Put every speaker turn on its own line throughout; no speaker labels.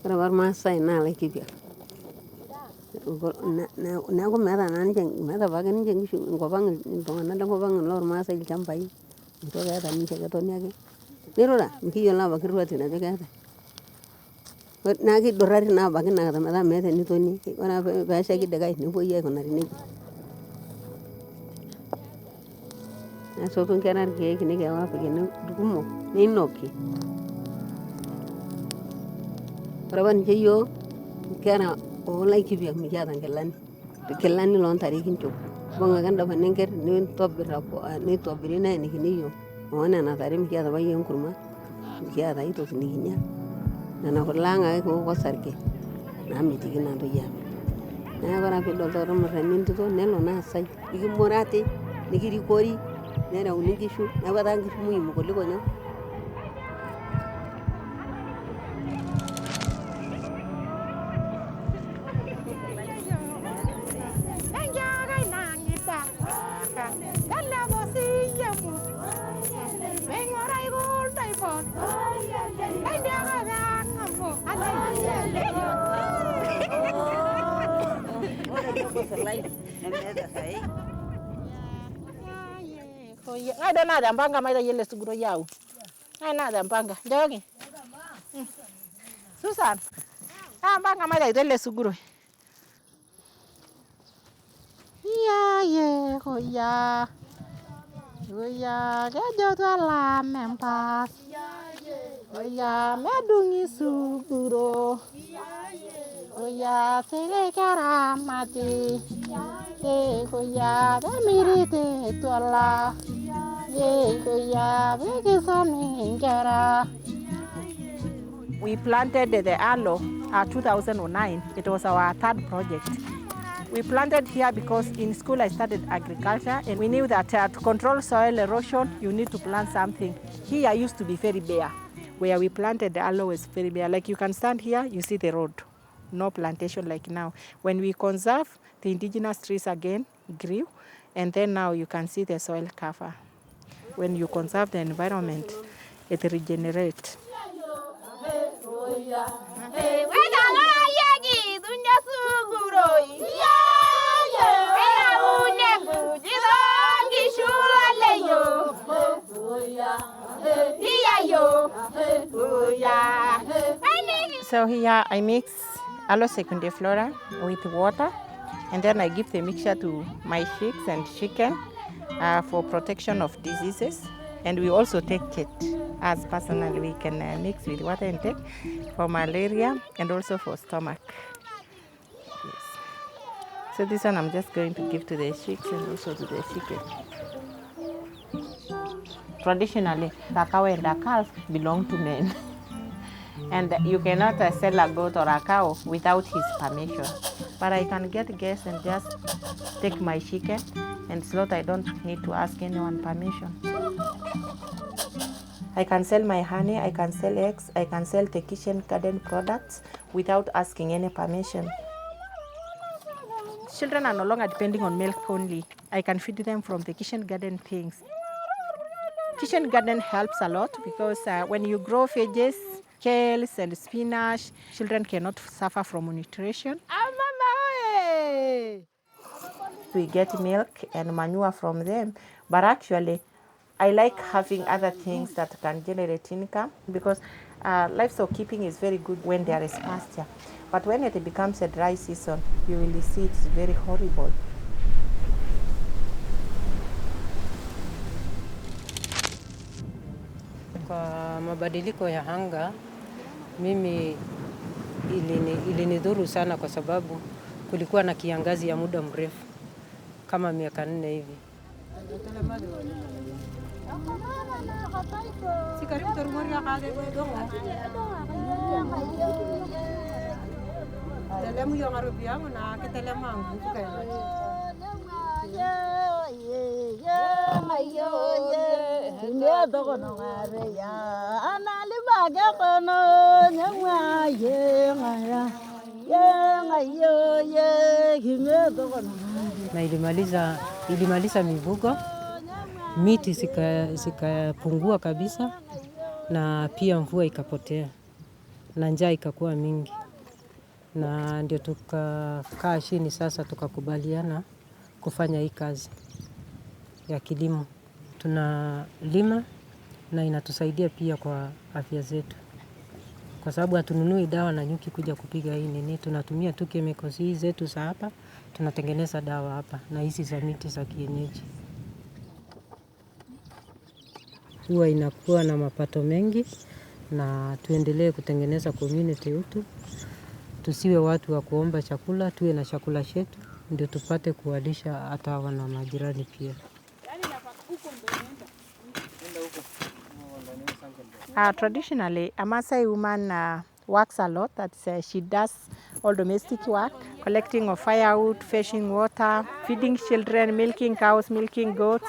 Ora Maasai na Laikipia. Neeku meeta naa ninche meeta apake ninche nkishu enkop ang' iltung'anak lenkop ang' lormaasai ilchambai. Ninche keeta ninche ketoni ake. Nirura mikiyiolo apake irruatin ajo keetae. Naa kidurrari naa apake inakata metaa meeta enitonie. Ore ake peeshaiki dikae nepuoi aikunari nejia. Nesotu nkera irkeek nikiya apik ene irkumok ninoki. Ore apa ninche yiok nkera Laikipia mikiata nkilani. Nkilani loontare kinchop. Ibung' ake endapana enker nitobiri neenikini yiok. Onena tare mikiata apa yiok enkurma. Mikiata ai toki nikinya. Nena kule ang' ake kiwok osarge. Naamitiki naa ntoyie aamir. Neeku ore piidol taata ormurrani entito nelo naasai. Nikimurati, nikirikori, nereuni nkishu. Neeku etaa nkishu muhimu kuliko nyoo.
Ada nada mpanga maida yele suguro yao. Ai nada mpanga. Jogi. Susan. Mpanga maida yele suguro. Ye koya. Koya kejo twala mempas. Koya medungi suguro. Koya sele karamati. Koya mirite twala. We planted the aloe 2009. It was our third project. We planted here because in school I studied agriculture and we knew that to control soil erosion, you need to plant something. Here used to be very bare. Where we planted the aloe was very bare. Like you can stand here, you see the road. No plantation like now. When we conserve, the indigenous trees again grew, and then now you can see the soil cover. When you conserve the environment, it regenerates. So here I mix aloe secundiflora with water, and then I give the mixture to my chicks and chicken for protection of diseases. And we also take it as personally. We can mix with water intake for malaria and also for stomach. Yes. So this one I'm just going to give to the chicks and also to the chicken. Traditionally, the cow and the calf belong to men. And you cannot sell a goat or a cow without his permission. But I can get guests and just take my chicken and slaughter. I don't need to ask anyone permission. I can sell my honey, I can sell eggs, I can sell the kitchen garden products without asking any permission. Children are no longer depending on milk only. I can feed them from the kitchen garden things. Kitchen garden helps a lot because when you grow veggies, kales and spinach, children cannot suffer from malnutrition. We get milk and manure from them, but actually I like having other things that can generate income because livestock keeping is very good when there is pasture. But when it becomes a dry season, you will see it's very horrible.
Kwa mabadiliko ya anga, mimi ilinidhuru sana kwa sababu kulikuwa na kiangazi ya muda mrefu kama miaka 4 hivi. Na ilimaliza mifugo, miti zikapungua kabisa, na pia mvua ikapotea. na njaa ikakuwa mingi, na ndio tukakaa chini sasa tukakubaliana kufanya hii kazi ya kilimo. Tunalima na inatusaidia pia kwa afya zetu, kwa sababu hatununui dawa na nyuki kuja kupiga hii nini. Tunatumia tu chemicals hizi zetu za hapa, tunatengeneza dawa hapa na hizi za miti za kienyeji. Huwa inakuwa na mapato mengi, na tuendelee kutengeneza community yetu. Tusiwe watu wa kuomba chakula, tuwe na chakula chetu ndio tupate kuwalisha hata wana majirani pia.
Traditionally, a Maasai woman works a lot. She does all domestic work, collecting of firewood, fetching water, feeding children, milking cows, milking goats.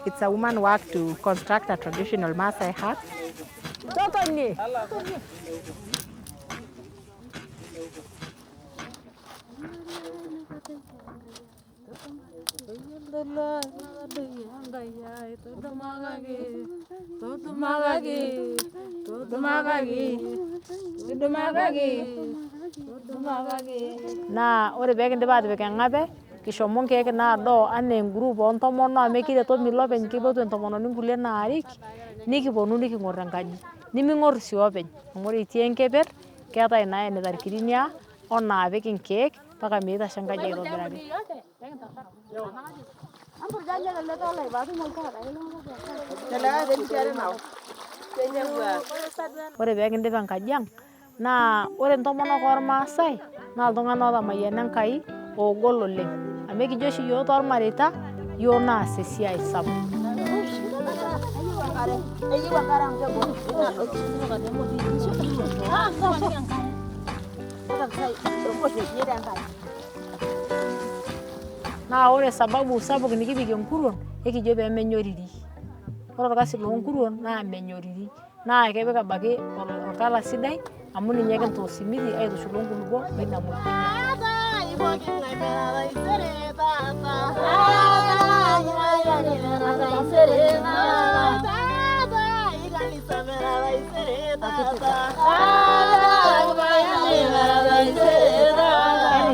It's a woman work to construct a traditional Maasai hut. Na ore pee kindip atipik engape kishomo nkeek naado anaa engroup oontomonok amu ekireto milopeny kipotu entomononi nkulie naarik nikiponu niking'or enkaji niming'or sii openy amu ore itii enkeper keetai naenita irkirinia onaapik inkeek mpaka meitasho enkaji aitobiraki. Ore pee kindip enkaji ang' naa ore ntomonok ormaasai naa iltung'anak ootamayiana Enkai oogol oleng amu ekijo oshi iyiok tormareita iyiok naas esiai sapuk. Naa ore sababu sapuk nikipikie nkuruon ekijo pee menyoriri. Ore orkasi loonkuruon naa menyoriri naa kepik abaki orkala sidai amu ninye kintaa osimiti aitushul onkulupuok midamu.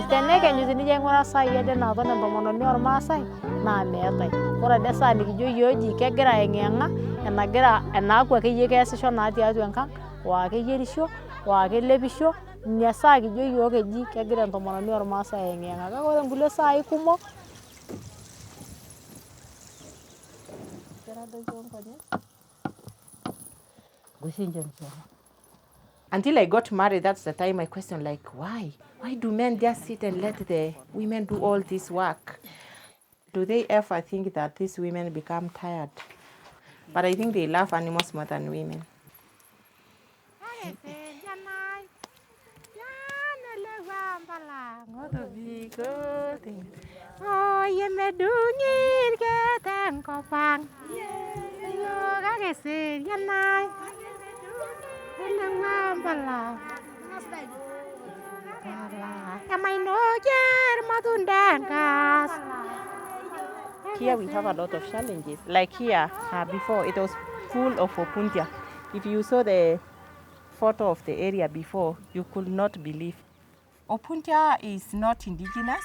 Tenekenyu tenijo aing'uraa saai ade naaton entomononi ormaasai naa meetai. Ore ade saa nikijo yioji kegira ayeng'iyeng'a enaaku akeyie keesisho naa tiatua enkang' waa keyierisho waa kelepisho ina saa kijo yiok eji kegira entomononi ormaasai ayeng'iyeng'a. Kake ore nkulie saai kumok until I got married, that's the time I questioned, like, why? Why do men just sit and let the women do all this work? Do they ever think that these women become tired? But I think they love animals more than women. Here we have a lot of challenges. Like here, before it was full of opuntia. If you saw the photo of the area before, you could not believe. Opuntia is not indigenous.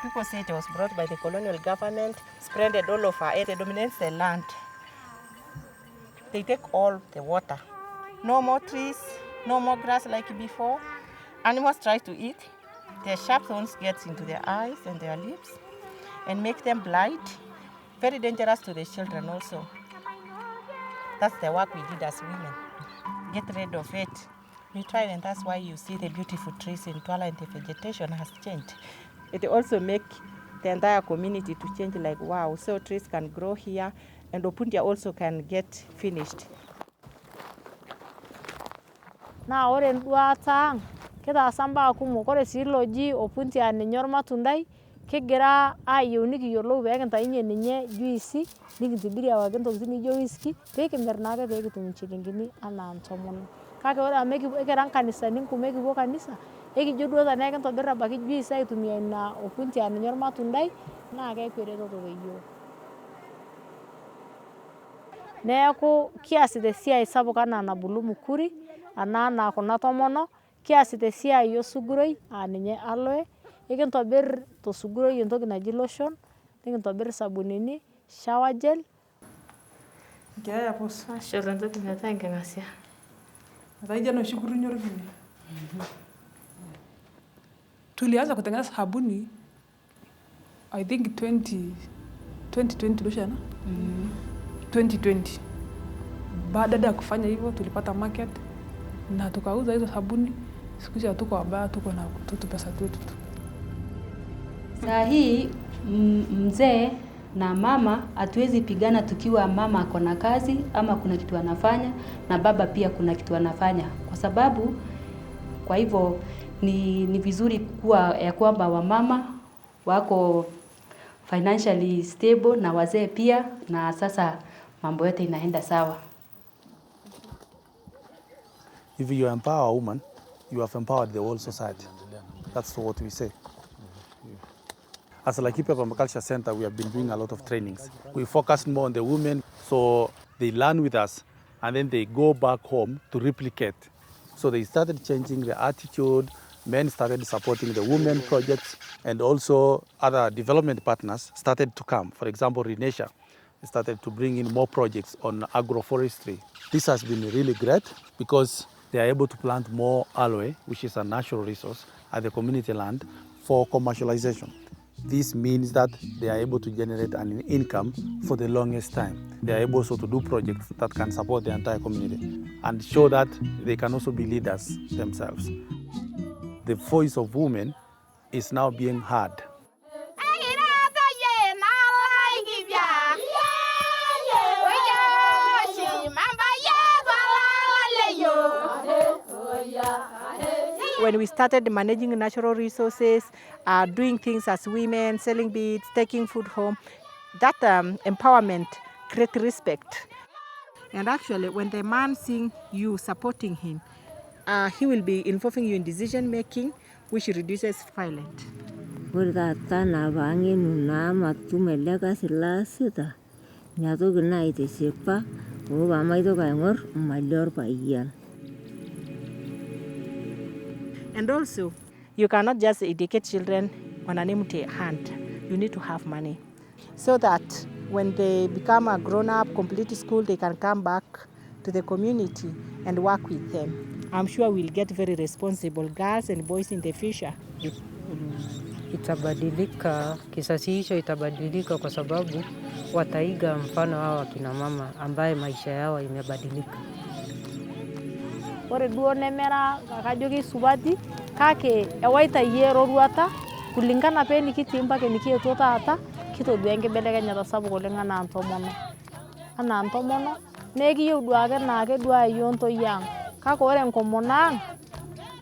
People say it was brought by the colonial government, spreaded all over. It dominates the land. They take all the water. No more trees, no more grass like before. Animals try to eat. Their sharp thorns get into their eyes and their lips and make them blind. Very dangerous to the children also. That's the work we did as women. Get rid of it. We tried, and that's why you see the beautiful trees in Twala and the vegetation has changed. It also makes the entire community to change, like, wow, so trees can grow here and opuntia also can get finished. Na ore nduata ang kitaasa mbaa kumok. Ore sii loji opuntia ninye ormatundai kigira ayieu nikiyiolou pee kintainye ninye juisi nikintibirie awaki ntokitin nijo whisky pee kimir naake pee kitum nchilingini anaa ntomonok. Kake ore amu ekira nkanisani nkume kipuo kanisa ekijo duo tenaa kintobir abaki juisi aitumia ina opuntia ninye ormatundai naa keeku eretoto teyiok. Neeku kiasita esiai sapuk anaa Nabulu Mukuri
anaa kuna tomonok kiasita esiai osuguroi ninye aloe ikintobir tosuguroi entoki naji lotion nikintobir sabunini shower gel
Gaia pos.
Ashola entoki metaa enking'asia.
Ataija noshi kurunyo orkine. Tulianza kutengeneza sabuni I think 2020 Lucia na? 2020. Baada ya kufanya hivyo tulipata market na tukauza hizo sabuni. Siku hizi hatuko wabaya, tuko na tutu pesa zetu tu.
Saa hii mzee na mama hatuwezi pigana tukiwa mama ako na kazi ama kuna kitu anafanya na baba pia kuna kitu anafanya. Kwa sababu kwa hivyo ni vizuri kuwa ya kwamba wamama wako financially stable na wazee pia, na sasa mambo yote inaenda sawa.
If you empower a woman, you have empowered the whole society. That's what we say. As a Laikipia Permaculture Center, we have been doing a lot of trainings. We focus more on the women, so they learn with us, and then they go back home to replicate. So they started changing their attitude. Men started supporting the women projects, and also other development partners started to come. For example, Renesha started to bring in more projects on agroforestry. This has been really great because they are able to plant more aloe, which is a natural resource, at the community land for commercialization. This means that they are able to generate an income for the longest time. They are able also to do projects that can support the entire community and show that they can also be leaders themselves. The voice of women is now being heard.
When we started managing natural resources, doing things as women, selling beads, taking food home, that empowerment creates respect. And actually, when the man sees you supporting him, he will be involving you in decision making, which reduces violence. And also, you cannot just educate children on an empty hand. You need to have money so that when they become a grown-up, complete school, they can come back to the community and work with them. I'm sure we'll get very responsible girls and boys in the future.
Itabadilika, kisasi hicho itabadilika kwa sababu wataiga mfano hawa kina mama ambaye maisha yao imebadilika.
Ore duo nemera kajoki subati kake ewaita yero ruata kulingana pe nikitii mpake nikietuo taata kitodua enkibelekenyata sapuk oleng anaa ntomono nekiyieu duake naake dua yiok ntoyie ang kake ore enkomono ang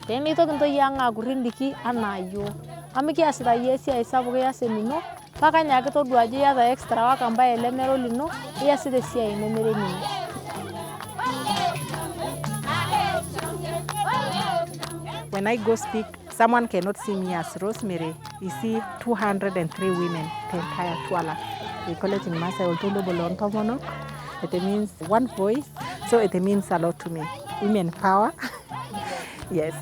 peemitoki ntoyie ang aakur indiki anaa yiok amu kiasita yie esiai sapuk ias enino paka nyaaki todua ajo iyata extra work ambaye lemera olino iasita esiai nemere enino.
When I go speak, someone cannot see me as Rosemary. You see 203 women, the entire Twala. We call it in Maasai Oltoilo Obo Loontomonok. It means one voice, so it means a lot to me. Women power, yes.